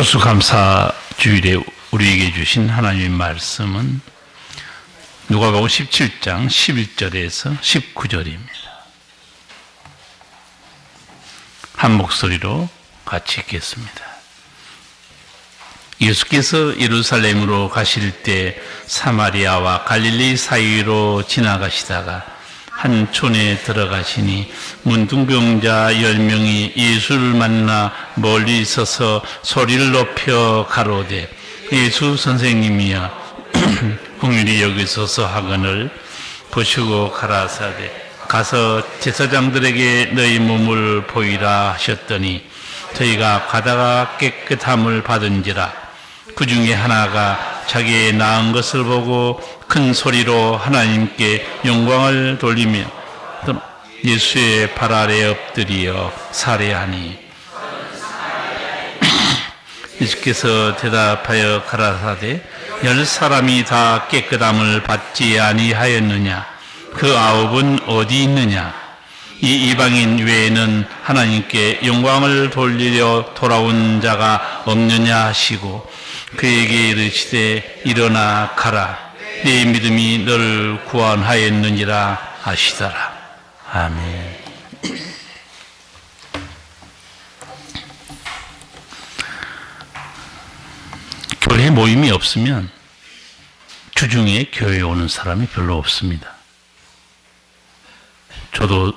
추수감사주일에 우리에게 주신 하나님의 말씀은 누가복음 17장 11절에서 19절입니다. 한 목소리로 같이 읽겠습니다. 예수께서 예루살렘으로 가실 때 사마리아와 갈릴리 사이로 지나가시다가 한 촌에 들어가시니 문둥병자 10명이 예수를 만나 멀리 서서 소리를 높여 가로되 예수 선생님이여 긍휼히 여기소서 하거늘 보시고 가라사대 가서 제사장들에게 너희 몸을 보이라 하셨더니 저희가 가다가 깨끗함을 받은지라. 그 중에 하나가 자기의 나은 것을 보고 큰 소리로 하나님께 영광을 돌리며 예수의 발 아래 엎드리어 살해하니 예수께서 대답하여 가라사대 10사람이 다 깨끗함을 받지 아니하였느냐? 그 9은 어디 있느냐? 이 이방인 외에는 하나님께 영광을 돌리려 돌아온 자가 없느냐 하시고 그에게 이르시되 일어나 가라. 네 믿음이 너를 구원하였느니라 하시더라. 아멘. 교회 모임이 없으면 주중에 교회에 오는 사람이 별로 없습니다. 저도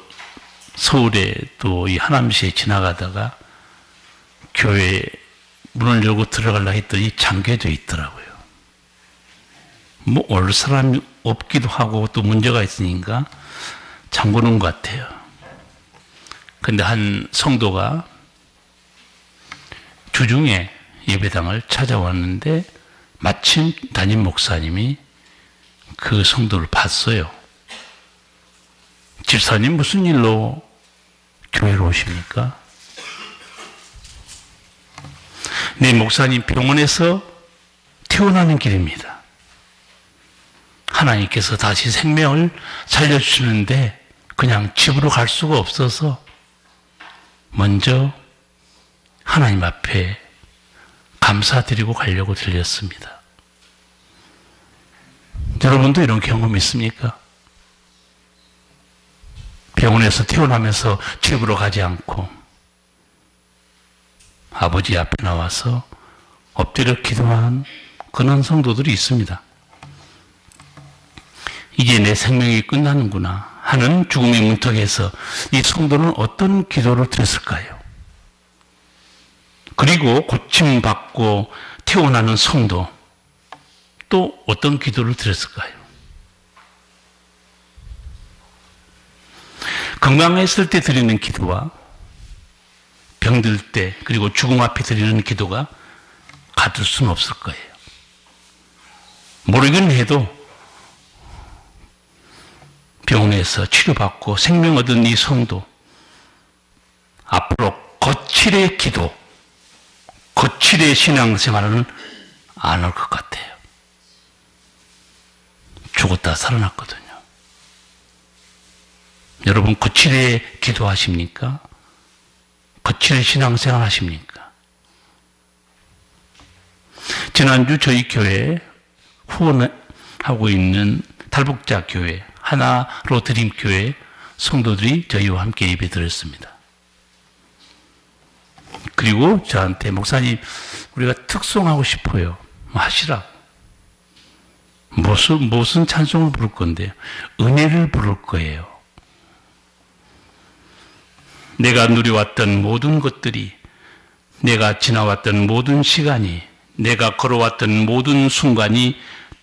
서울에 또 이 하남시에 지나가다가 교회 문을 열고 들어가려고 했더니 잠겨져 있더라고요. 뭐 올 사람이 없기도 하고 또 문제가 있으니까 잠그는 것 같아요. 근데 한 성도가 주중에 예배당을 찾아왔는데 마침 담임 목사님이 그 성도를 봤어요. 집사님 무슨 일로 교회로 오십니까? 네, 목사님 병원에서 퇴원하는 길입니다. 하나님께서 다시 생명을 살려주시는데 그냥 집으로 갈 수가 없어서 먼저 하나님 앞에 감사드리고 가려고 들렸습니다. 여러분도 이런 경험 있습니까? 병원에서 퇴원하면서 집으로 가지 않고 아버지 앞에 나와서 엎드려 기도한 그런 성도들이 있습니다. 이제 내 생명이 끝나는구나 하는 죽음의 문턱에서 이 성도는 어떤 기도를 드렸을까요? 그리고 고침받고 퇴원하는 성도 또 어떤 기도를 드렸을까요? 건강했을 때 드리는 기도와 병들 때 그리고 죽음 앞에 드리는 기도가 같을 수는 없을 거예요. 모르긴 해도 병원에서 치료받고 생명 얻은 이 성도 앞으로 거칠의 기도, 거칠의 신앙생활은 안 할 것 같아요. 죽었다 살아났거든요. 여러분 거칠의 기도하십니까? 거칠의 신앙생활 하십니까? 지난주 저희 교회에 후원하고 있는 탈북자 교회 하나로 드림 교회 성도들이 저희와 함께 예배 드렸습니다. 그리고 저한테 목사님 우리가 특송하고 싶어요. 하시라고. 무슨 찬송을 부를 건데요? 은혜를 부를 거예요. 내가 누려왔던 모든 것들이, 내가 지나왔던 모든 시간이, 내가 걸어왔던 모든 순간이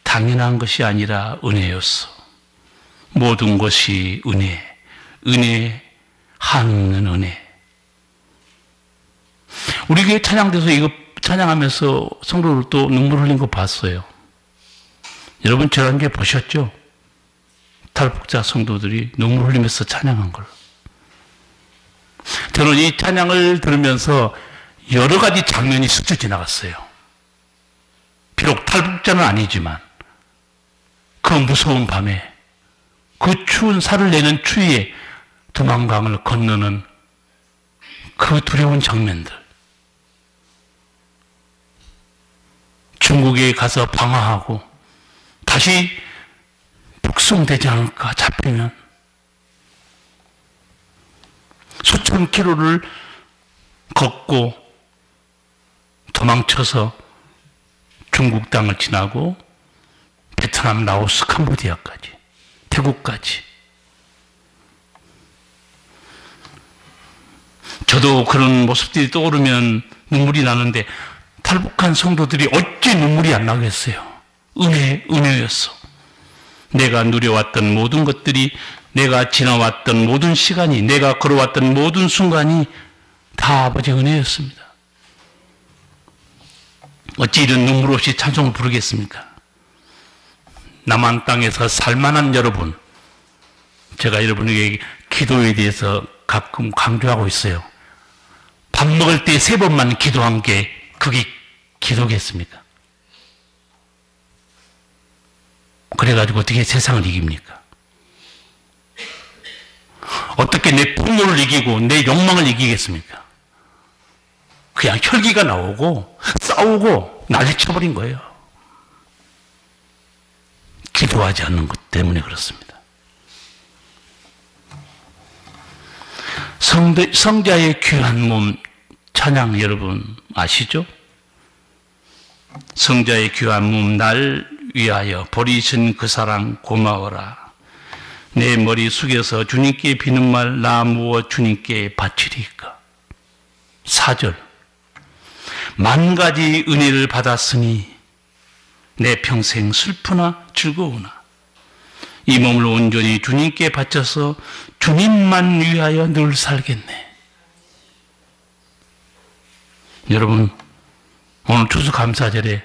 당연한 것이 아니라 은혜였어. 모든 것이 은혜, 은혜, 한없는 은혜. 우리 교회 찬양돼서 이거 찬양하면서 성도들 또 눈물 흘린 거 봤어요. 여러분 저런 게 보셨죠? 탈북자 성도들이 눈물 흘리면서 찬양한 걸. 저는 이 찬양을 들으면서 여러 가지 장면이 스쳐 지나갔어요. 비록 탈북자는 아니지만 그 무서운 밤에 그 추운 살을 내는 추위에 두만강을 건너는 그 두려운 장면들. 중국에 가서 방황하고 다시 북송되지 않을까, 잡히면. 수천 킬로를 걷고 도망쳐서 중국 땅을 지나고 베트남, 라오스, 캄보디아까지, 태국까지. 저도 그런 모습들이 떠오르면 눈물이 나는데 탈북한 성도들이 어찌 눈물이 안 나겠어요. 은혜였어. 내가 누려왔던 모든 것들이, 내가 지나왔던 모든 시간이, 내가 걸어왔던 모든 순간이 다 아버지의 은혜였습니다. 어찌 이런 눈물 없이 찬송을 부르겠습니까? 남한 땅에서 살만한 여러분, 제가 여러분에게 기도에 대해서 가끔 강조하고 있어요. 밥 먹을 때 3번만 기도한 게 그게 기도겠습니까? 그래가지고 어떻게 세상을 이깁니까? 어떻게 내 분노를 이기고 내 욕망을 이기겠습니까? 그냥 혈기가 나오고 싸우고 난리쳐버린 거예요. 기도하지 않는 것 때문에 그렇습니다. 성자의 귀한 몸 찬양 여러분 아시죠? 성자의 귀한 몸 날 위하여 버리신 그 사랑 고마워라. 내 머리 숙여서 주님께 비는 말 나 무엇 주님께 바치리까. 4절 만 가지 은혜를 받았으니 내 평생 슬프나 즐거우나 이 몸을 온전히 주님께 바쳐서 주님만 위하여 늘 살겠네. 여러분, 오늘 추수감사절에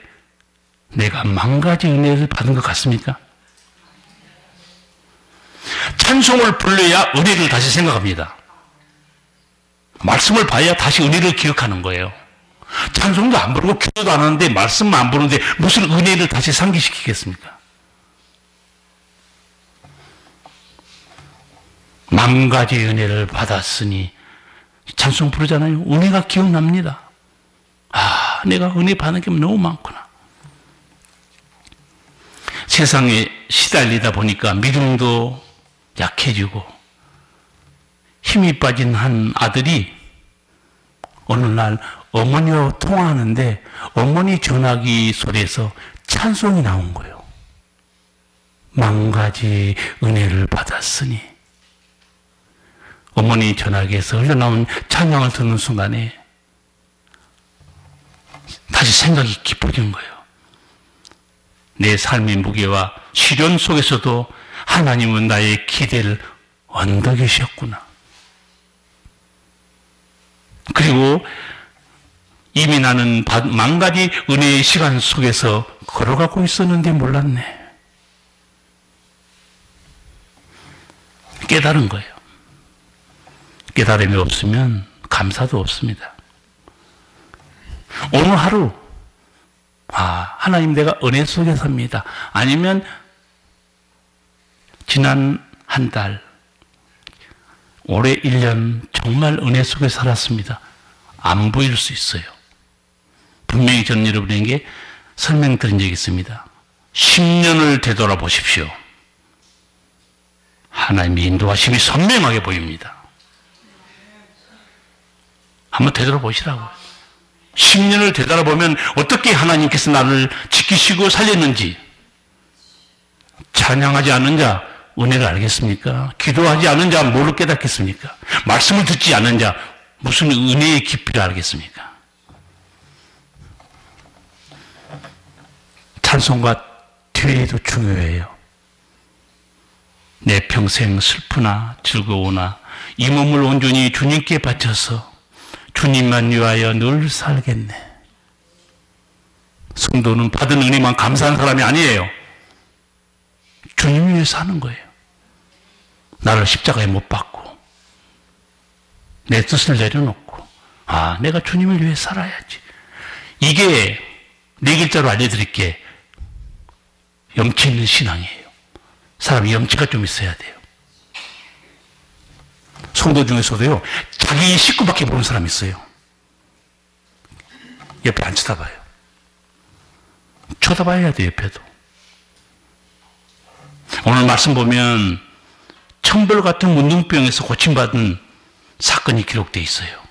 내가 만 가지 은혜를 받은 것 같습니까? 찬송을 불러야 은혜를 다시 생각합니다. 말씀을 봐야 다시 은혜를 기억하는 거예요. 찬송도 안 부르고 기도도 안 하는데 말씀만 안 부르는데 무슨 은혜를 다시 상기시키겠습니까? 만 가지 은혜를 받았으니 찬송 부르잖아요. 은혜가 기억납니다. 아, 내가 은혜 받는 게 너무 많구나. 세상에 시달리다 보니까 믿음도 약해지고 힘이 빠진 한 아들이 어느 날 어머니와 통화하는데 어머니 전화기 소리에서 찬송이 나온 거예요. 만 가지 은혜를 받았으니. 어머니 전화기에서 흘러나온 찬양을 듣는 순간에 다시 생각이 깊어진 거예요. 내 삶의 무게와 시련 속에서도 하나님은 나의 기대를 언덕이셨구나. 그리고 이미 나는 만 가지 은혜의 시간 속에서 걸어가고 있었는데 몰랐네. 깨달은 거예요. 깨달음이 없으면 감사도 없습니다. 오늘 하루, 하나님 내가 은혜 속에 삽니다. 아니면 지난 한 달, 올해 1년 정말 은혜 속에 살았습니다. 안 보일 수 있어요. 분명히 저는 여러분에게 설명드린 적이 있습니다. 10년을 되돌아보십시오. 하나님의 인도하심이 선명하게 보입니다. 한번 되돌아보시라고요. 10년을 되돌아보면 어떻게 하나님께서 나를 지키시고 살렸는지, 찬양하지 않는 자 은혜를 알겠습니까? 기도하지 않는 자 뭐를 깨닫겠습니까? 말씀을 듣지 않는 자 무슨 은혜의 깊이를 알겠습니까? 찬송과 뒤에도 중요해요. 내 평생 슬프나 즐거우나 이 몸을 온전히 주님께 바쳐서 주님만 위하여 늘 살겠네. 성도는 받은 은혜만 감사한 사람이 아니에요. 주님 위해서 사는 거예요. 나를 십자가에 못 박고 내 뜻을 내려놓고 내가 주님을 위해 살아야지. 이게 4글자로 알려드릴게. 염치 있는 신앙이에요. 사람이 염치가 좀 있어야 돼요. 성도 중에서도요, 자기 식구밖에 모르는 사람이 있어요. 옆에 안 쳐다봐요. 쳐다봐야 돼, 옆에도. 오늘 말씀 보면 청벌 같은 문둥병에서 고침받은 사건이 기록되어 있어요.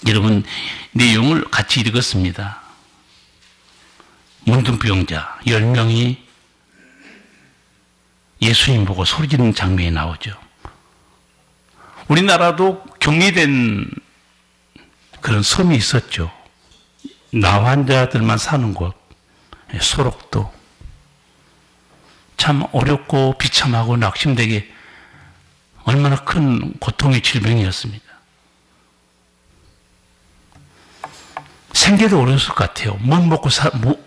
여러분, 내용을 같이 읽었습니다. 문둥병자 10명이 예수님 보고 소리 지르는 장면이 나오죠. 우리나라도 격리된 그런 섬이 있었죠. 나환자들만 사는 곳, 소록도. 참 어렵고 비참하고 낙심되게 얼마나 큰 고통의 질병이었습니다. 생계도 어려웠을 것 같아요.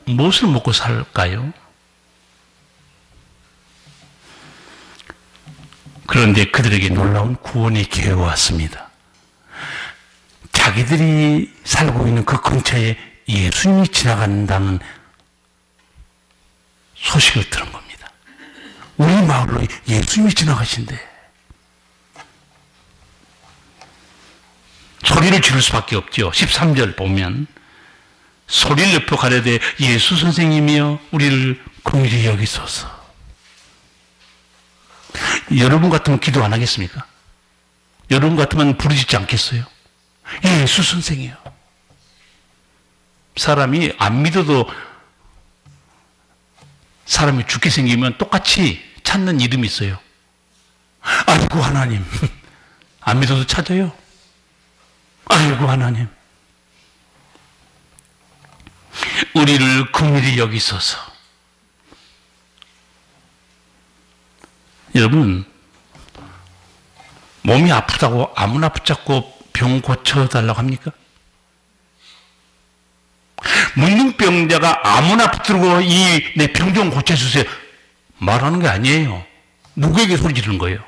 무엇을 먹고 살까요? 그런데 그들에게 놀라운 구원의 기회가 왔습니다. 자기들이 살고 있는 그 근처에 예수님이 지나간다는 소식을 들은 겁니다. 우리 마을로 예수님이 지나가신대. 소리를 지를 수밖에 없죠. 13절 보면 소리를 높여 가려되 예수 선생님이여 우리를 긍휼히 여기소서. 여러분 같으면 기도 안 하겠습니까? 여러분 같으면 부르짖지 않겠어요? 예수 선생이요. 사람이 안 믿어도 사람이 죽게 생기면 똑같이 찾는 이름이 있어요. 아이고 하나님. 안 믿어도 찾아요. 아이고 하나님. 우리를 긍휼히 여기소서. 여러분, 몸이 아프다고 아무나 붙잡고 병 고쳐달라고 합니까? 문둥병자가 아무나 붙들고 내 병 좀 고쳐주세요 말하는 게 아니에요. 누구에게 소리 지르는 거예요?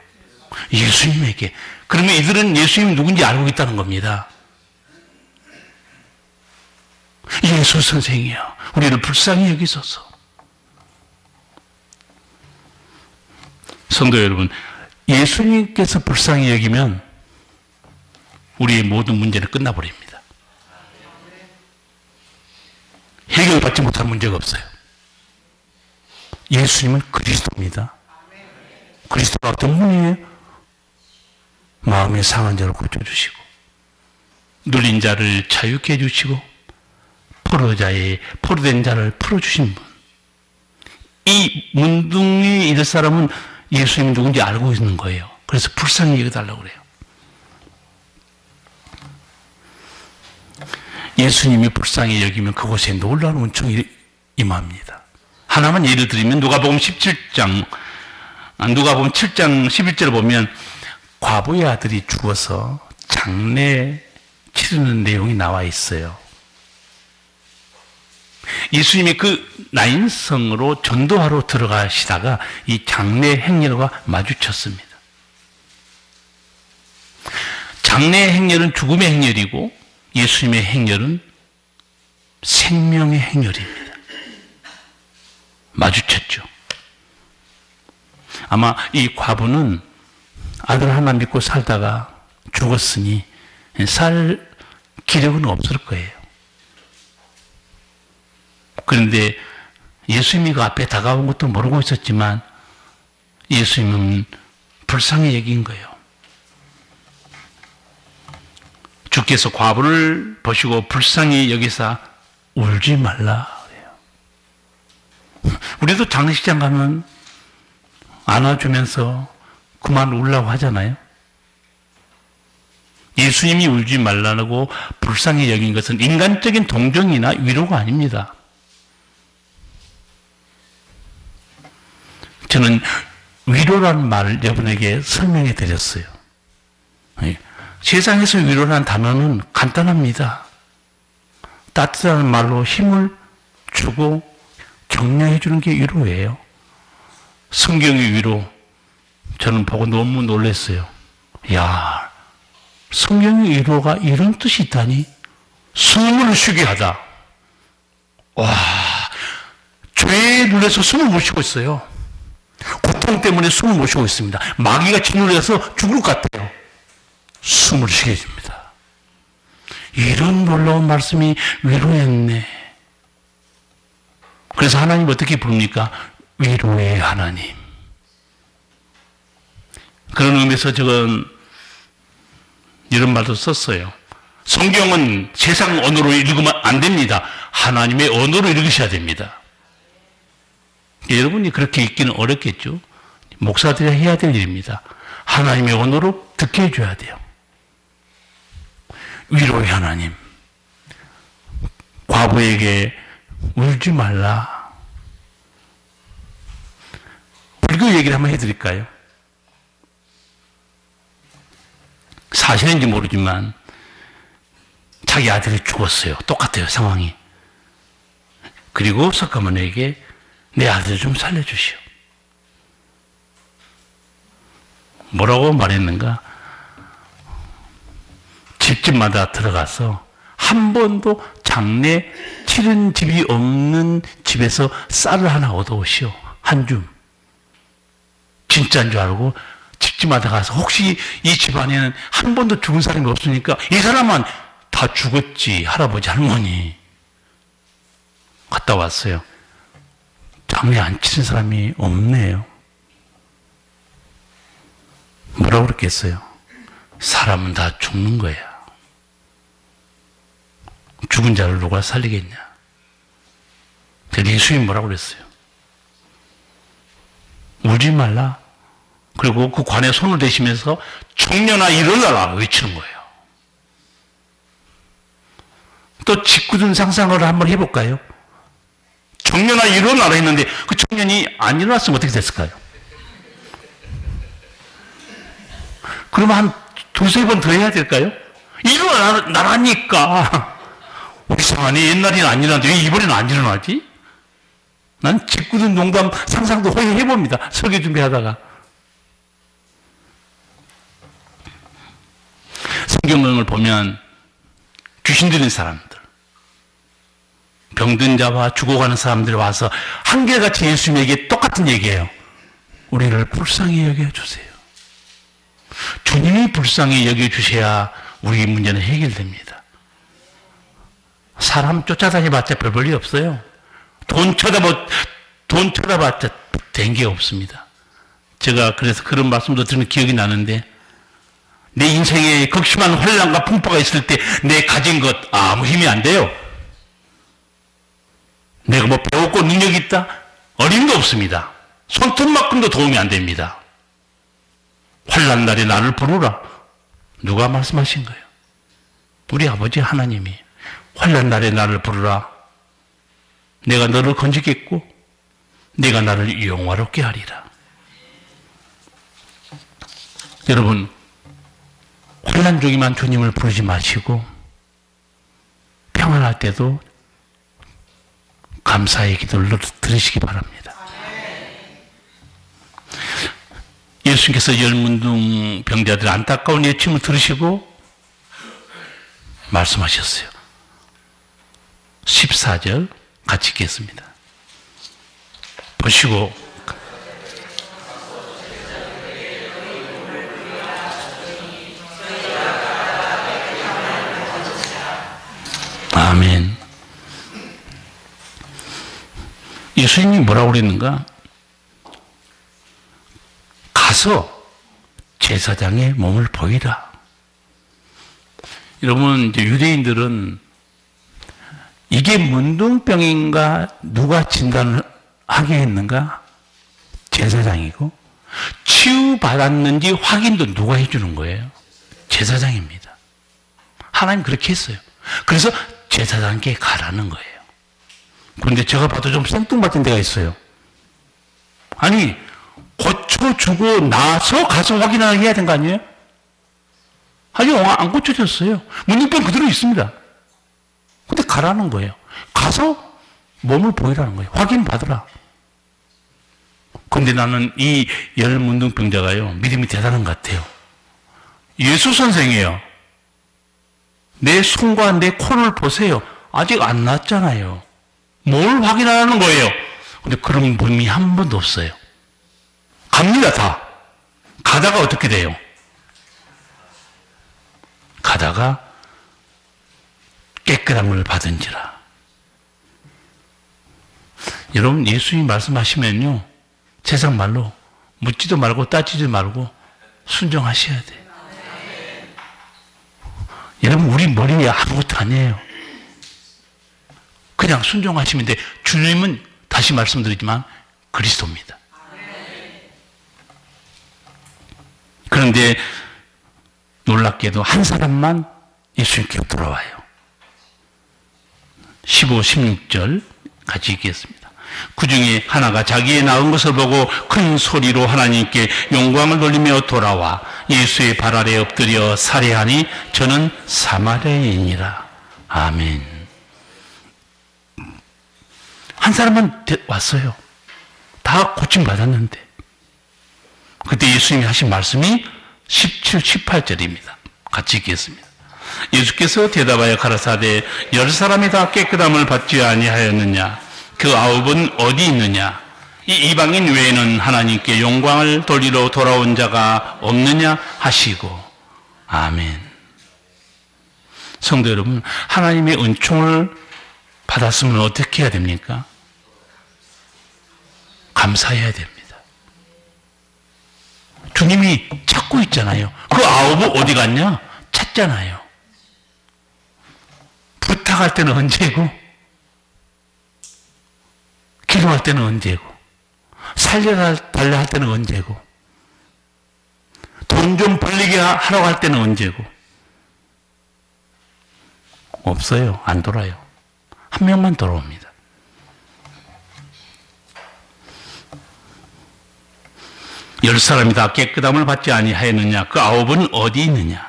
예수님에게. 그러면 이들은 예수님이 누군지 알고 있다는 겁니다. 예수 선생이여 우리를 불쌍히 여기소서. 성도 여러분, 예수님께서 불쌍히 여기면 우리의 모든 문제는 끝나버립니다. 해결받지 못할 문제가 없어요. 예수님은 그리스도입니다. 그리스도가 어떤 분이에요? 마음의 상한 자를 고쳐주시고 눌린 자를 자유케 해주시고 포로된 자를 풀어주신 분. 이 문둥이 이들 사람은 예수님이 누군지 알고 있는 거예요. 그래서 불쌍히 여겨달라고 그래요. 예수님이 불쌍히 여기면 그곳에 놀라운 은총이 임합니다. 하나만 예를 들면 누가복음 7장 11절을 보면 과부의 아들이 죽어서 장례 치르는 내용이 나와 있어요. 예수님이 그 나인성으로 전도하러 들어가시다가 이 장례 행렬과 마주쳤습니다. 장례 행렬은 죽음의 행렬이고 예수님의 행렬은 생명의 행렬입니다. 마주쳤죠. 아마 이 과부는 아들 하나 믿고 살다가 죽었으니 살 기력은 없을 거예요. 그런데 예수님이 그 앞에 다가온 것도 모르고 있었지만 예수님은 불쌍히 여긴 거예요. 주께서 과부를 보시고 불쌍히 여기사 울지 말라 그래요. 우리도 장례식장 가면 안아주면서 그만 울라고 하잖아요. 예수님이 울지 말라고 불쌍히 여긴 것은 인간적인 동정이나 위로가 아닙니다. 저는 위로라는 말을 여러분에게 설명해 드렸어요. 세상에서 위로라는 단어는 간단합니다. 따뜻한 말로 힘을 주고 격려해 주는 게 위로예요. 성경의 위로, 저는 보고 너무 놀랐어요. 야, 성경의 위로가 이런 뜻이 있다니? 숨을 쉬게 하다. 와, 죄에 눌려서 숨을 못 쉬고 있어요. 고통 때문에 숨을 못 쉬고 있습니다. 마귀가 짓눌려서 죽을 것 같아요. 숨을 쉬게 해줍니다. 이런 놀라운 말씀이 위로였네. 그래서 하나님 어떻게 부릅니까? 위로의 하나님. 그런 의미에서 저건 이런 말도 썼어요. 성경은 세상 언어로 읽으면 안 됩니다. 하나님의 언어로 읽으셔야 됩니다. 여러분이 그렇게 읽기는 어렵겠죠. 목사들이 해야 될 일입니다. 하나님의 언어로 듣게 해줘야 돼요. 위로의 하나님. 과부에게 울지 말라. 불교 얘기를 한번 해드릴까요? 사실인지 모르지만 자기 아들이 죽었어요. 똑같아요, 상황이. 그리고 석가모니에게 내 아들을 좀 살려주시오. 뭐라고 말했는가? 집집마다 들어가서 한 번도 장례 치른 집이 없는 집에서 쌀을 하나 얻어오시오. 한 줌. 진짜인 줄 알고 집집마다 가서 혹시 이 집안에는 한 번도 죽은 사람이 없으니까 이 사람은 다 죽었지. 할아버지, 할머니. 갔다 왔어요. 장례 안 치른 사람이 없네요. 뭐라고 그랬겠어요? 사람은 다 죽는 거야. 죽은 자를 누가 살리겠냐? 예수님이 뭐라고 그랬어요? 울지 말라. 그리고 그 관에 손을 대시면서 청년아 일어나라 외치는 거예요. 또 짓궂은 상상을 한번 해볼까요? 청년아 일어나라 했는데 그 청년이 안 일어났으면 어떻게 됐을까요? 그러면 한 두세 번 더 해야 될까요? 일어나라니까. 우리 상안이 옛날에는 안 일어났는데 왜 이번에는 안 일어나지? 난 짓궂은 농담 상상도 해봅니다. 설교 준비하다가. 성경을 보면 귀신 들린 사람들, 병든 자와 죽어가는 사람들이 와서 한결같이 예수님에게 똑같은 얘기예요. 우리를 불쌍히 여겨주세요. 주님이 불쌍히 여겨주셔야 우리 문제는 해결됩니다. 사람 쫓아다니봤자 별 볼일 없어요. 돈 쳐다봤자 된 게 없습니다. 제가 그래서 그런 말씀도 들은 기억이 나는데, 내 인생에 극심한 혼란과 풍파가 있을 때 내 가진 것 아무 힘이 안 돼요. 내가 뭐 배웠고 능력이 있다? 어림도 없습니다. 손톱만큼도 도움이 안 됩니다. 환난 날에 나를 부르라. 누가 말씀하신 거예요? 우리 아버지 하나님이 환난 날에 나를 부르라. 내가 너를 건지겠고 내가 나를 영화롭게 하리라. 여러분, 환난 중에만 주님을 부르지 마시고 평안할 때도 감사의 기도를 들으시기 바랍니다. 예수님께서 열문둥 병자들의 안타까운 예침을 들으시고 말씀하셨어요. 14절 같이 읽겠습니다. 보시고 아멘. 예수님이 뭐라고 그랬는가? 가서 제사장의 몸을 보이라. 여러분, 이제 유대인들은 이게 문둥병인가 누가 진단을 하게 했는가? 제사장이고, 치유받았는지 확인도 누가 해주는 거예요? 제사장입니다. 하나님 그렇게 했어요. 그래서 제사장께 가라는 거예요. 그런데 제가 봐도 좀 생뚱맞은 데가 있어요. 아니, 고쳐주고 나서 가서 확인을 해야 되는 거 아니에요? 아직 안 고쳐졌어요. 문둥병 그대로 있습니다. 근데 가라는 거예요. 가서 몸을 보이라는 거예요. 확인받으라. 근데 나는 이 열문둥병자가요, 믿음이 대단한 것 같아요. 예수 선생이에요. 내 손과 내 코를 보세요. 아직 안 났잖아요. 뭘 확인하라는 거예요? 근데 그런 분이 한 번도 없어요. 갑니다, 다. 가다가 어떻게 돼요? 가다가 깨끗함을 받은지라. 여러분, 예수님이 말씀하시면요, 세상 말로 묻지도 말고 따지지도 말고 순종하셔야 돼요. 여러분, 우리 머리에 아무것도 아니에요. 그냥 순종하시면 돼. 주님은 다시 말씀드리지만 그리스도입니다. 그런데 놀랍게도 한 사람만 예수님께 돌아와요. 15, 16절 같이 읽겠습니다. 그 중에 하나가 자기의 낳은 것을 보고 큰 소리로 하나님께 영광을 돌리며 돌아와 예수의 발 아래 엎드려 살해하니 저는 사마리아인이라. 아멘. 한 사람만 왔어요. 다 고침받았는데. 그때 예수님이 하신 말씀이 17, 18절입니다. 같이 읽겠습니다. 예수께서 대답하여 가라사대 10사람이 다 깨끗함을 받지 아니하였느냐? 그 9은 어디 있느냐? 이 이방인 외에는 하나님께 영광을 돌리러 돌아온 자가 없느냐 하시고. 아멘. 성도 여러분, 하나님의 은총을 받았으면 어떻게 해야 됩니까? 감사해야 됩니다. 주님이 찾고 있잖아요. 그 9은 어디 갔냐? 찾잖아요. 부탁할 때는 언제고? 기도할 때는 언제고? 살려달라 할 때는 언제고? 돈 좀 벌리게 하라고 할 때는 언제고? 없어요. 안 돌아요. 한 명만 돌아옵니다. 열 사람이 다 깨끗함을 받지 아니하였느냐? 그 9은 어디 있느냐?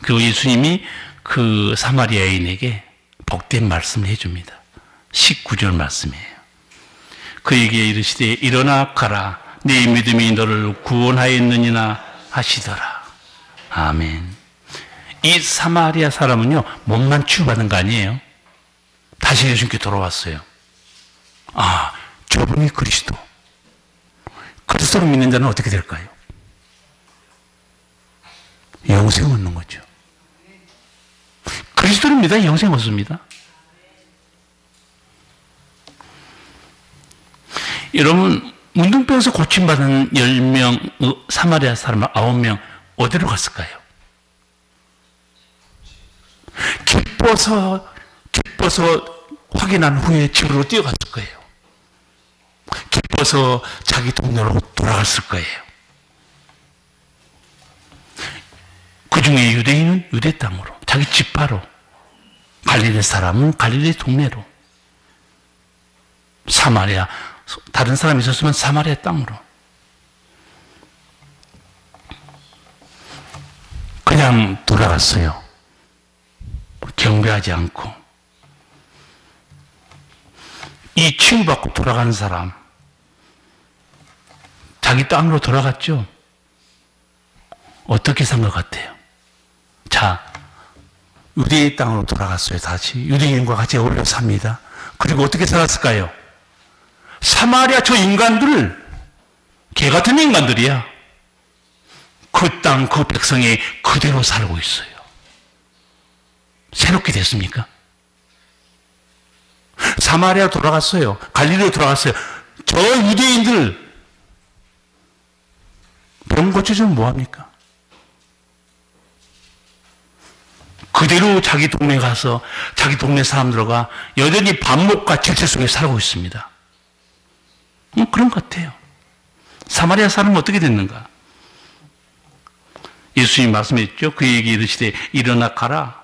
그 예수님이 그 사마리아인에게 복된 말씀을 해줍니다. 19절 말씀이에요. 그에게 이르시되 일어나 가라. 네 믿음이 너를 구원하였느니라 하시더라. 아멘. 이 사마리아 사람은요, 몸만 치유받은 거 아니에요. 다시 예수님께 돌아왔어요. 아, 저분이 그리스도. 그리스도를 믿는 자는 어떻게 될까요? 영생 얻는 거죠. 그리스도를 믿어야 영생 얻습니다. 여러분, 문둥병에서 고침받은 10명, 사마리아 사람 9명, 어디로 갔을까요? 기뻐서 확인한 후에 집으로 뛰어갔을 거예요. 기뻐서 자기 동네로 돌아갔을 거예요. 그 중에 유대인은 유대 땅으로, 자기 지파로, 갈릴리 사람은 갈릴리 동네로, 사마리아, 다른 사람이 있었으면 사마리아 땅으로. 그냥 돌아갔어요. 경배하지 않고. 이 치유받고 돌아가는 사람, 자기 땅으로 돌아갔죠? 어떻게 산 것 같아요? 자, 유대의 땅으로 돌아갔어요. 다시 유대인과 같이 어울려 삽니다. 그리고 어떻게 살았을까요? 사마리아 저 인간들, 개 같은 인간들이야. 그 땅, 그 백성이 그대로 살고 있어요. 새롭게 됐습니까? 사마리아 돌아갔어요. 갈릴리로 돌아갔어요. 저 유대인들 병 고쳐주면 뭐합니까? 그대로 자기 동네 가서 자기 동네 사람들과 여전히 반목과 질서 속에 살고 있습니다. 그런 것 같아요. 사마리아 사람은 어떻게 됐는가? 예수님이 말씀했죠. 그에게 이르시되 일어나 가라.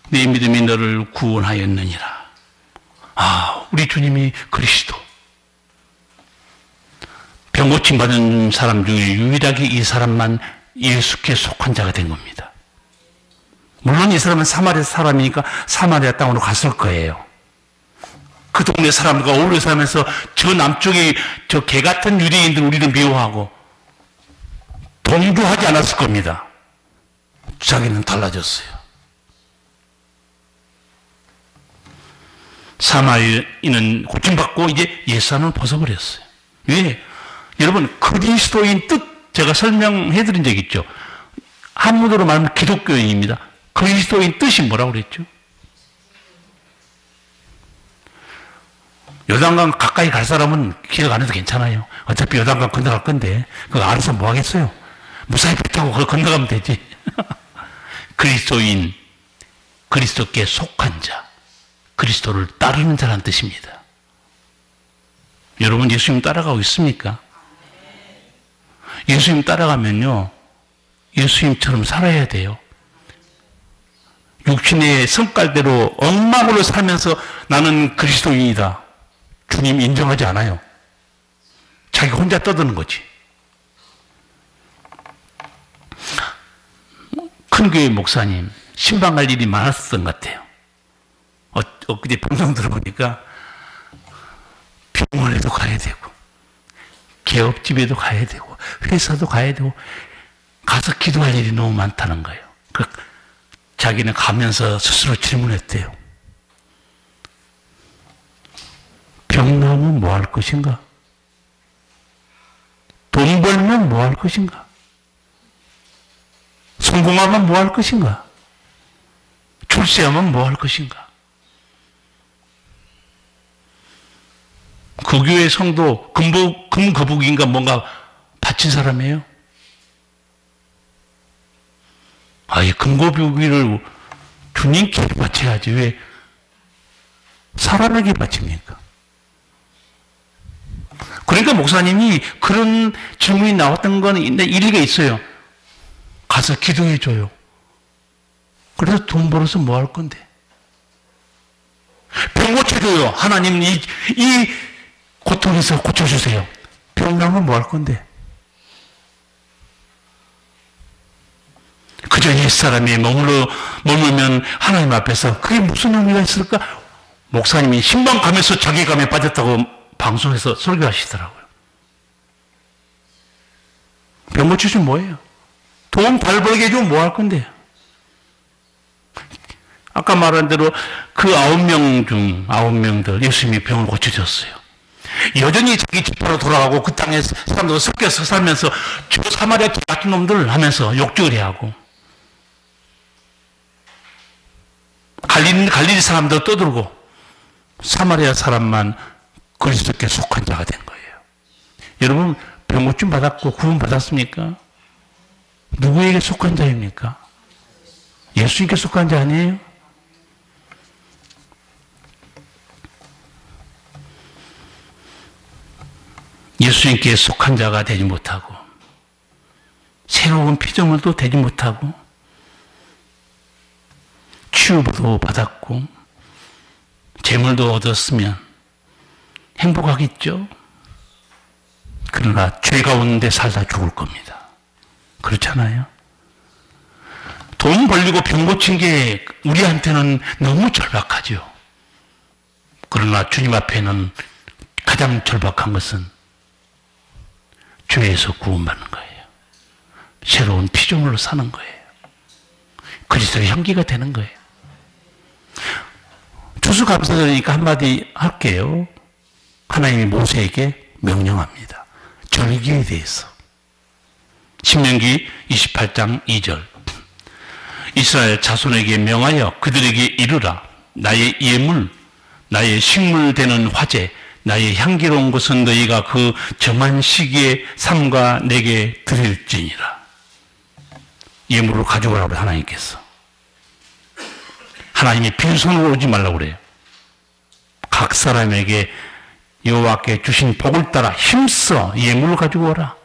네 믿음이 너를 구원하였느니라. 아, 우리 주님이 그리스도. 병고침 받은 사람 중에 유일하게 이 사람만 예수께 속한 자가 된 겁니다. 물론 이 사람은 사마리아 사람이니까 사마리아 땅으로 갔을 거예요. 그 동네 사람들과 어울려 살면서 저 남쪽에 저 개 같은 유대인들 우리를 미워하고 동조하지 않았을 겁니다. 자기는 달라졌어요. 사마리아인은 고침받고 이제 옛사람을 벗어버렸어요. 왜? 여러분, 그리스도인 뜻 제가 설명해 드린 적 있죠. 한문으로 말하면 기독교인입니다. 그리스도인 뜻이 뭐라고 그랬죠? 요단강 가까이 갈 사람은 기억 안 해도 괜찮아요. 어차피 요단강 건너갈 건데 그거 알아서 뭐 하겠어요. 무사히 배 타고 그걸 건너가면 되지. 그리스도인, 그리스도께 속한 자, 그리스도를 따르는 자라는 뜻입니다. 여러분 예수님 따라가고 있습니까? 예수님 따라가면요, 예수님처럼 살아야 돼요. 육신의 성깔대로 엉망으로 살면서 나는 그리스도인이다, 주님 인정하지 않아요. 자기 혼자 떠드는 거지. 큰 교회 목사님 신방 갈 일이 많았던 것 같아요. 엊그제 방송 들어보니까 병원에도 가야 되고 개업집에도 가야 되고 회사도 가야 되고 가서 기도할 일이 너무 많다는 거예요. 자기는 가면서 스스로 질문했대요. 병 나면 뭐 할 것인가? 돈 벌면 뭐 할 것인가? 성공하면 뭐 할 것인가? 출세하면 뭐 할 것인가? 그 교회 성도 금거북인가 뭔가 바친 사람이에요. 이 금거북이를 주님께 바쳐야지 왜 사람에게 바칩니까? 그러니까 목사님이 그런 질문이 나왔던 건 일리가 있어요. 가서 기도해줘요. 그래서 돈 벌어서 뭐 할 건데? 병 고쳐줘요. 하나님 이 고통에서 고쳐주세요. 병 나면 뭐 할 건데? 그저 옛사람이 머물면 하나님 앞에서 그게 무슨 의미가 있을까? 목사님이 신방 가면서 자괴감에 빠졌다고 방송에서 설교하시더라고요. 병 고쳐주면 뭐예요? 돈 잘 벌게 해주면 뭐 할 건데? 아까 말한 대로 그 9명 중 9명들 예수님이 병을 고쳐줬어요. 여전히 자기 집으로 돌아가고 그 땅에 사람들 섞여서 살면서 저 사마리아 같은 놈들 하면서 욕조를 하고 갈릴리 사람들 떠들고 사마리아 사람만 그리스도께 속한 자가 된 거예요. 여러분 병 고침 받았고 구원 받았습니까? 누구에게 속한 자입니까? 예수님께 속한 자 아니에요? 예수님께 속한 자가 되지 못하고 새로운 피조물도 되지 못하고 치유도 받았고 재물도 얻었으면 행복하겠죠? 그러나 죄 가운데 살다 죽을 겁니다. 그렇잖아요? 돈 벌리고 병 고친 게 우리한테는 너무 절박하죠. 그러나 주님 앞에는 가장 절박한 것은 죄에서 구원받는 거예요. 새로운 피조물로 사는 거예요. 그리스도의 향기가 되는 거예요. 추수감사절이니까 한마디 할게요. 하나님이 모세에게 명령합니다. 절기에 대해서. 신명기 28장 2절. 이스라엘 자손에게 명하여 그들에게 이르라. 나의 예물, 나의 식물 되는 화제, 나의 향기로운 것은 너희가 그 정한 시기에 삼가 내게 드릴지니라. 예물을 가져오라고 그래요, 하나님께서. 하나님이 빈손으로 오지 말라고 그래요. 각 사람에게 여호와께 주신 복을 따라 힘써 예물을 가지고 오라.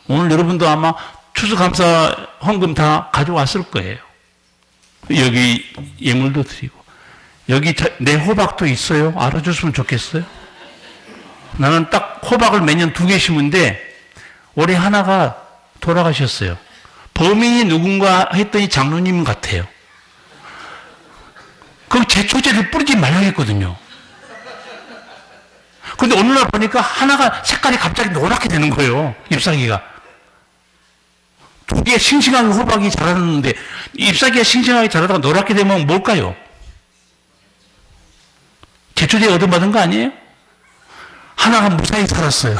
오늘 여러분도 아마 추수감사 헌금 다 가져왔을 거예요. 여기 예물도 드리고 여기 내 호박도 있어요. 알아줬으면 좋겠어요. 나는 딱 호박을 매년 2개 심은데 올해 하나가 돌아가셨어요. 범인이 누군가 했더니 장로님 같아요. 그 제초제를 뿌리지 말라고 했거든요. 근데 어느 날 보니까 하나가 색깔이 갑자기 노랗게 되는 거예요. 잎사귀가. 2개 싱싱하게 호박이 자랐는데 잎사귀가 싱싱하게 자라다가 노랗게 되면 뭘까요? 제초제 얻어받은 거 아니에요? 하나가 무사히 살았어요.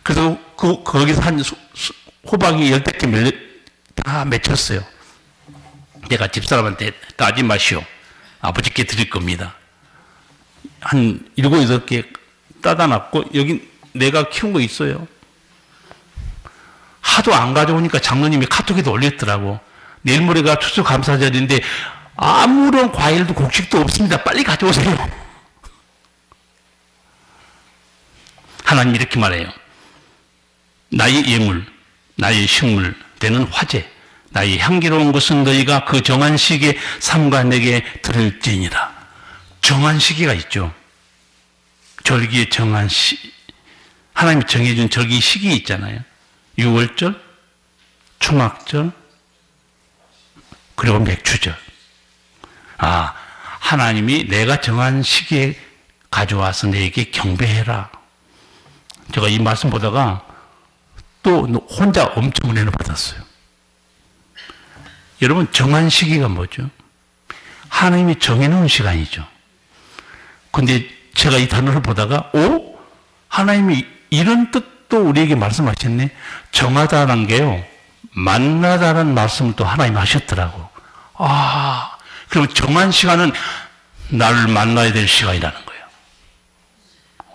그래서 거기서 한 호박이 10대 개 다 맺혔어요. 내가 집사람한테 따지 마시오. 아버지께 드릴 겁니다. 한 7, 8개 따다 놨고, 여기 내가 키운 거 있어요. 하도 안 가져오니까 장로님이 카톡에도 올렸더라고. 내일 모레가 추수감사절인데 아무런 과일도 곡식도 없습니다. 빨리 가져오세요. 하나님 이렇게 말해요. 나의 예물, 나의 식물 되는 화제, 나의 향기로운 것은 너희가 그 정한 시기에 삼가 내게 드릴지니라. 정한 시기가 있죠. 절기의 정한 하나님이 정해준 절기 시기 있잖아요. 6월절, 충학절, 그리고 맥추절. 하나님이 내가 정한 시기에 가져와서 내게 경배해라. 제가 이 말씀 보다가 또 혼자 엄청 은혜를 받았어요. 여러분, 정한 시기가 뭐죠? 하나님이 정해놓은 시간이죠. 근데 제가 이 단어를 보다가, 하나님이 이런 뜻도 우리에게 말씀하셨네? 정하다는 게요, 만나다는 말씀을 또 하나님 하셨더라고. 그럼 정한 시간은 나를 만나야 될 시간이라는 거예요.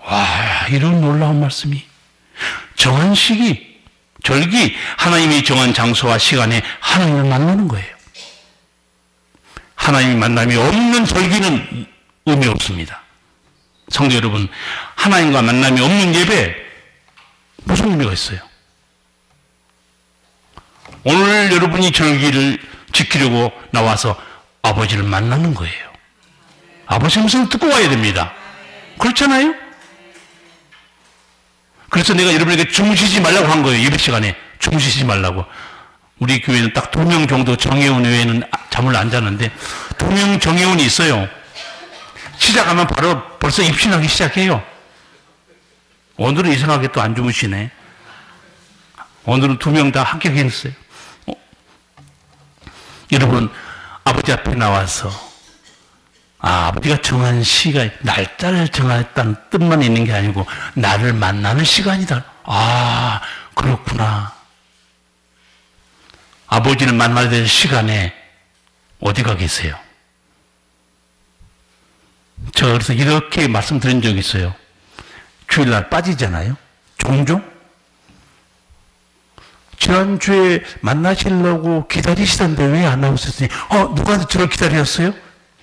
와, 이런 놀라운 말씀이. 정한 시기, 절기, 하나님이 정한 장소와 시간에 하나님을 만나는 거예요. 하나님이 만남이 없는 절기는 의미 없습니다. 성도 여러분, 하나님과 만남이 없는 예배, 무슨 의미가 있어요? 오늘 여러분이 절기를 지키려고 나와서 아버지를 만나는 거예요. 아버지 음성을 듣고 와야 됩니다. 그렇잖아요? 그래서 내가 여러분에게 주무시지 말라고 한 거예요. 예배 시간에 주무시지 말라고. 우리 교회는 딱 2명 정도 정혜원 외에는 잠을 안 자는데 2명 정혜원이 있어요. 시작하면 바로 벌써 입신하기 시작해요. 오늘은 이상하게 또 안 주무시네. 오늘은 2명 다 합격했어요. 여러분, 아버지 앞에 나와서 아버지가 정한 시간, 날짜를 정했다는 뜻만 있는 게 아니고 나를 만나는 시간이다. 그렇구나. 아버지를 만나야 될 시간에 어디가 계세요? 제가 그래서 이렇게 말씀드린 적이 있어요. 주일날 빠지잖아요. 종종. 지난주에 만나시려고 기다리시던데 왜 안 나오셨으니? 누가 저를 기다렸어요?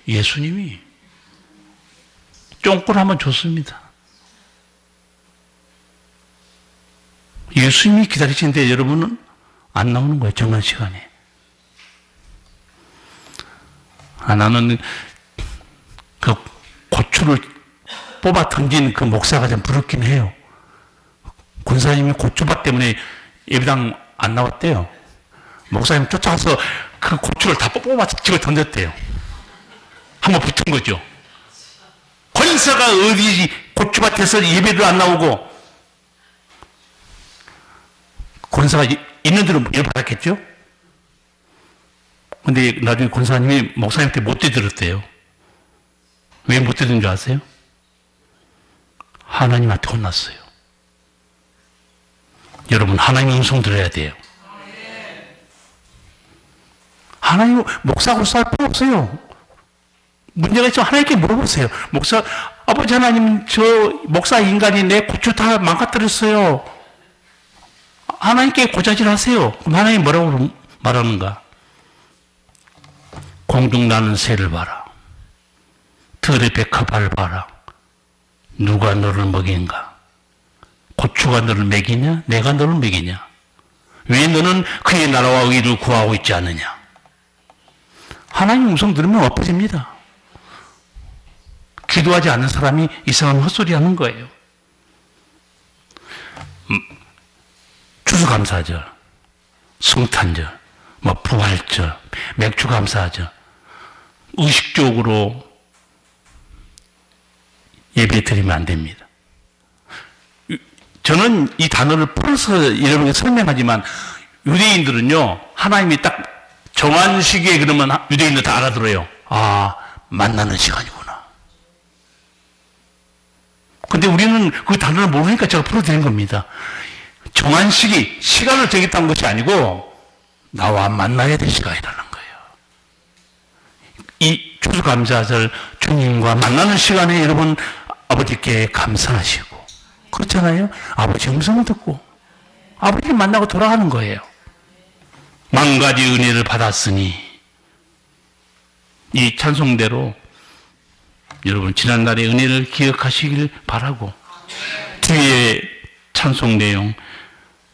예수님이. 쫑꼴 한번 줬습니다. 예수님이 기다리시는데 여러분은 안 나오는 거예요. 정한 시간에. 나는 그 고추를 뽑아 던진 그 목사가 좀 부럽긴 해요. 권사님이 고추밭 때문에 예배당 안 나왔대요. 목사님 쫓아가서 그 고추를 다 뽑아 집에 던졌대요. 한번 붙은 거죠. 권사가 어디 고추밭에서 예배도 안 나오고, 권사가 있는 대로 일 받았겠죠? 근데 나중에 권사님이 목사님한테 못 되들었대요. 왜 못 되든 줄 아세요? 하나님한테 혼났어요. 여러분, 하나님 음성 들어야 돼요. 하나님, 목사하고 싸울 필요 없어요. 문제가 있으면 하나님께 물어보세요. 아버지 하나님, 저 목사 인간이 내 고추 다 망가뜨렸어요. 하나님께 고자질 하세요. 그럼 하나님 뭐라고 말하는가? 공중 나는 새를 봐라. 들의 백합화를 봐라. 누가 너를 먹인가? 고추가 너를 먹이냐? 내가 너를 먹이냐? 왜 너는 그의 나라와 의를 구하고 있지 않느냐? 하나님 음성 들으면 엎어집니다. 기도하지 않는 사람이 이상한 헛소리 하는 거예요. 추수감사절, 성탄절, 부활절, 맥주감사절, 의식적으로 예배 드리면 안 됩니다. 저는 이 단어를 풀어서 여러분에게 설명하지만 유대인들은요, 하나님이 딱 정한 시기에 그러면 유대인들 다 알아들어요. 만나는 시간이구나. 근데 우리는 그 단어를 모르니까 제가 풀어드린 겁니다. 정한 시간을 정했다는 것이 아니고 나와 만나야 될 시간이라는 거예요. 이 추수감사절, 주님과 만나는 시간에 여러분 아버지께 감사하시고, 그렇잖아요. 아버지 음성을 듣고 아버지를 만나고 돌아가는 거예요. 만 가지 은혜를 받았으니, 이 찬송대로 여러분 지난날의 은혜를 기억하시길 바라고, 뒤에 찬송 내용,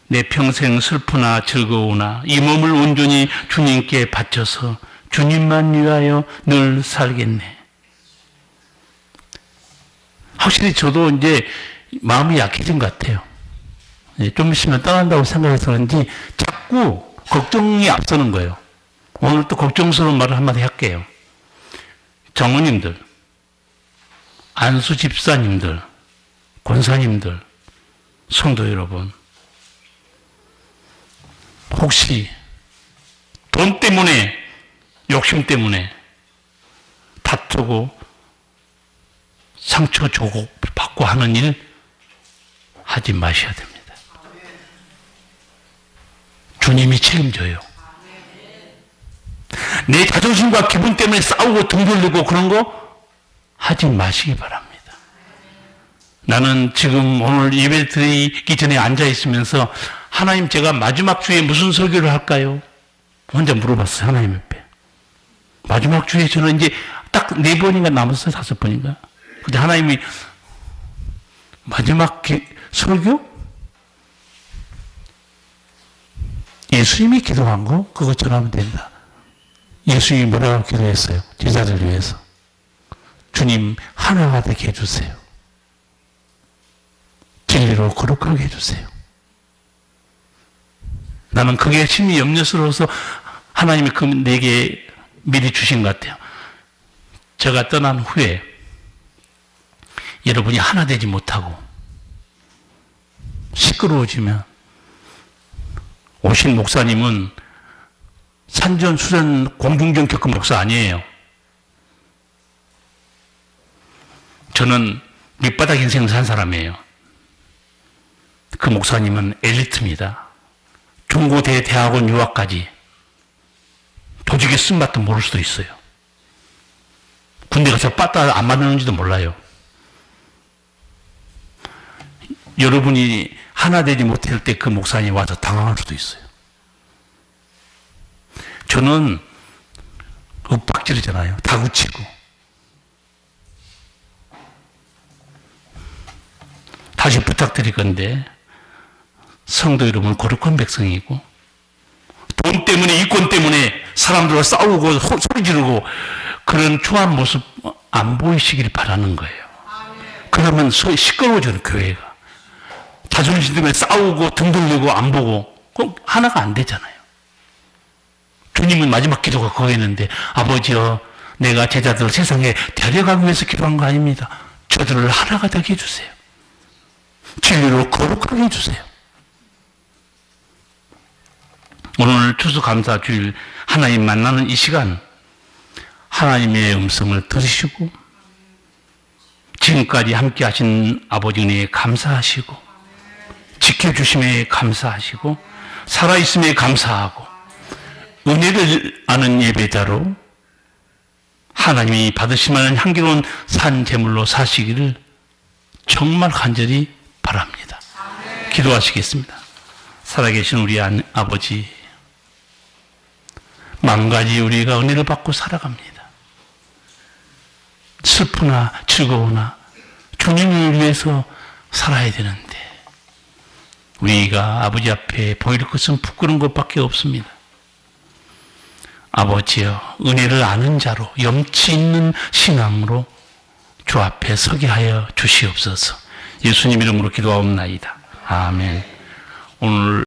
내 평생 슬프나 즐거우나 이 몸을 온전히 주님께 바쳐서 주님만 위하여 늘 살겠네. 확실히 저도 이제 마음이 약해진 것 같아요. 좀 있으면 떠난다고 생각해서 그런지 자꾸 걱정이 앞서는 거예요. 오늘 또 걱정스러운 말을 한마디 할게요. 장로님들, 안수 집사님들, 권사님들, 성도 여러분, 혹시 돈 때문에, 욕심 때문에 다투고 상처 주고 받고 하는 일 하지 마셔야 됩니다. 주님이 책임져요. 내 자존심과 기분 때문에 싸우고 등 돌리고 그런 거 하지 마시기 바랍니다. 나는 지금 오늘 예배 드리기 전에 앉아 있으면서 하나님, 제가 마지막 주에 무슨 설교를 할까요? 혼자 물어봤어요. 하나님 앞에. 마지막 주에 저는 이제 딱 4번인가 남았어요. 5번인가. 근데 하나님이 마지막 설교? 예수님이 기도한 거? 그거 전하면 된다. 예수님이 뭐라고 기도했어요? 제자들 위해서. 주님, 하나가 되게 해주세요. 진리로 거룩하게 해주세요. 나는 그게 심히 염려스러워서 하나님이 내게 미리 주신 것 같아요. 제가 떠난 후에 여러분이 하나 되지 못하고 시끄러워지면, 오신 목사님은 산전수전 공중전 겪은 목사 아니에요. 저는 밑바닥 인생을 산 사람이에요. 그 목사님은 엘리트입니다. 중고대 대학원 유학까지. 조직의 쓴맛도 모를 수도 있어요. 군대 가서 빠따 안 맞는지도 몰라요. 여러분이 하나 되지 못할 때 그 목사님이 와서 당황할 수도 있어요. 저는 윽박지르잖아요. 다구치고. 다시 부탁드릴 건데, 성도 여러분, 거룩한 백성이고, 돈 때문에, 이권 때문에 사람들과 싸우고 소리 지르고 그런 추한 모습 안 보이시길 바라는 거예요. 그러면 시끄러워져요, 교회가. 자존심 때문에 싸우고 등 돌리고 안 보고, 그럼 하나가 안 되잖아요. 주님은 마지막 기도가 그거였는데, 아버지여, 내가 제자들을 세상에 데려가기 위해서 기도한 거 아닙니다. 저들을 하나가 되게 해주세요. 진리로 거룩하게 해주세요. 오늘 추수감사주일 하나님 만나는 이 시간, 하나님의 음성을 들으시고 지금까지 함께 하신 아버지 은혜에 감사하시고 지켜주심에 감사하시고 살아있음에 감사하고 은혜를 아는 예배자로 하나님이 받으시면 향기로운 산 제물로 사시기를 정말 간절히 바랍니다. 기도하시겠습니다. 살아계신 우리 아버지, 만 가지 우리가 은혜를 받고 살아갑니다. 슬프나 즐거우나 주님을 위해서 살아야 되는데 우리가 아버지 앞에 보일 것은 부끄러운 것밖에 없습니다. 아버지여, 은혜를 아는 자로 염치 있는 신앙으로 주 앞에 서게 하여 주시옵소서. 예수님 이름으로 기도하옵나이다. 아멘. 오늘